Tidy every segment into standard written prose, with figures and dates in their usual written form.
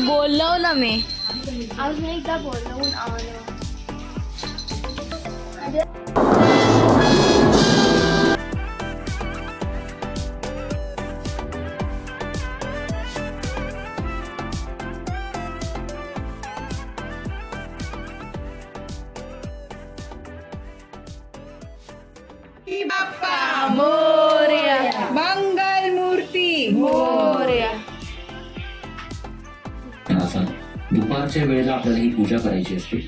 बोललो ना मी. अजून एकदा बोलवून आलो. बाप्पा मोरया मंगल मूर्ती मोरया. असं दुपारच्या वेळेला आपल्याला ही पूजा करायची असते.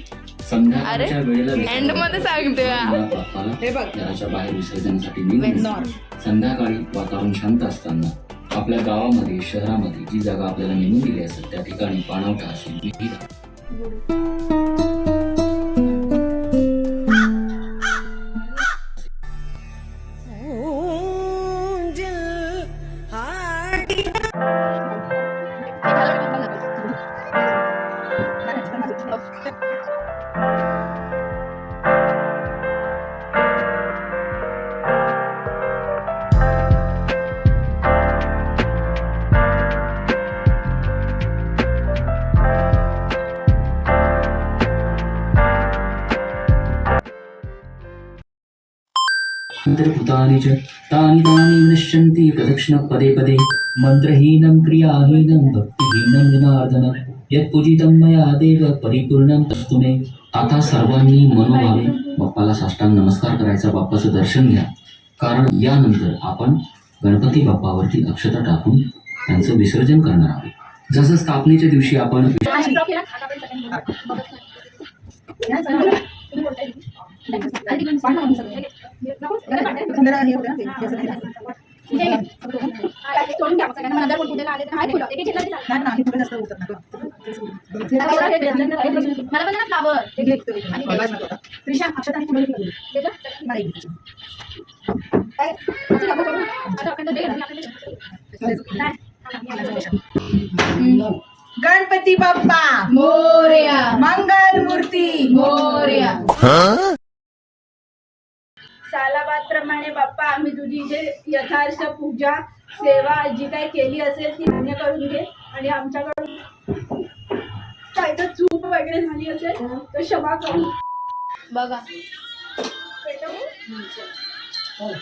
संध्याकाळच्या वेळेला एंड मध्ये सांगते बाप्पाला हे बघ. घराच्या बाहेर विसर्जनासाठी नेऊन संध्याकाळी वातावरण शांत असताना आपल्या गावामध्ये शहरामध्ये जी जागा आपल्याला नेमून दिली असेल त्या ठिकाणी पाणवठा असेल विहीर अंतर्भूतानि च तानि तानि नश्यन्ति प्रदक्षिण पदे पदे मंत्रहीनं क्रियाहीनं भक्तिहीनं जनार्दन यत्पूजितं मया देव परिपूर्णं तस्तु मे. आता सर्वांनी मनोभावे बाप्पाला साष्टांग नमस्कार करायचा, बाप्पाचं दर्शन घ्या. कारण यानंतर आपण गणपती बाप्पावरती अक्षता टाकून त्यांचं विसर्जन करणार आहोत. जसं स्थापनेच्या दिवशी आपण गणपती बाप्पा मोरया मंगल मूर्ती मोरया. सालाबादप्रमाणे बाप्पा आम्ही तुझी जे यथार्थ पूजा सेवा जी काही केली असेल ती मान्य करून घे आणि आमच्याकडून काय तर चूक वगैरे झाली असेल तर क्षमा करू. बघा हो.